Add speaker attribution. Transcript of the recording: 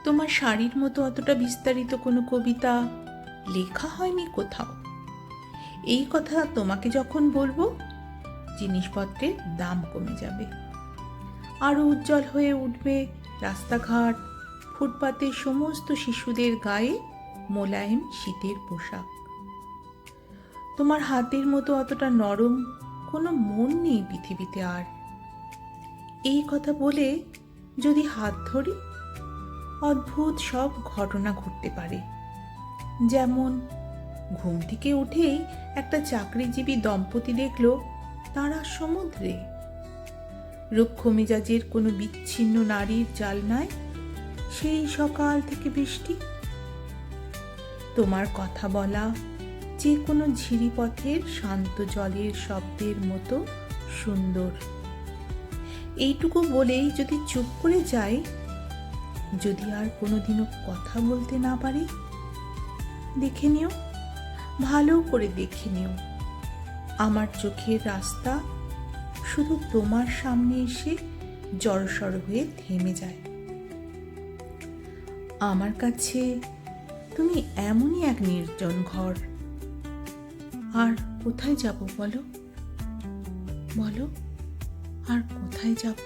Speaker 1: তোমার শাড়ির মতো অতটা বিস্তারিত কোনো কবিতা লেখা হয়নি কোথাও। এই কথা তোমাকে যখন বলবো, জিনিসপত্রের দাম কমে যাবে, আরো উজ্জ্বল হয়ে উঠবে রাস্তাঘাট, ফুটপাতে সমস্ত শিশুদের গায়ে মোলায়েম শীতের পোশাক। তোমার হাতের মতো অতটা নরম কোনো মন নেই পৃথিবীতে আর। এই কথা বলে যদি হাত ধরি, অদ্ভুত সব ঘটনা ঘটতে পারে। যেমন ঘুম থেকে উঠেই একটা চাকরিজীবী দম্পতি দেখলো তারা সমুদ্রে, রুক্ষ মেজাজের কোনো বিচ্ছিন্ন নারীর জালনায় সেই সকাল থেকে বৃষ্টি। তোমার কথা বলা যে কোনো ঝিরিপথের শান্ত জলের শব্দের মতো সুন্দর। এইটুকু বলেই যদি চুপ করে যাই, যদি আর কোনোদিনও কথা বলতে না পারি, দেখে নিও, ভালো করে দেখে নিও, আমার চোখের রাস্তা শুধু তোমার সামনে এসে জড়সড় হয়ে থেমে যায়। আমার কাছে তুমি এমনই এক নির্জন ঘর। আর কোথায় যাব বলো, বলো, আর কোথায় যাব?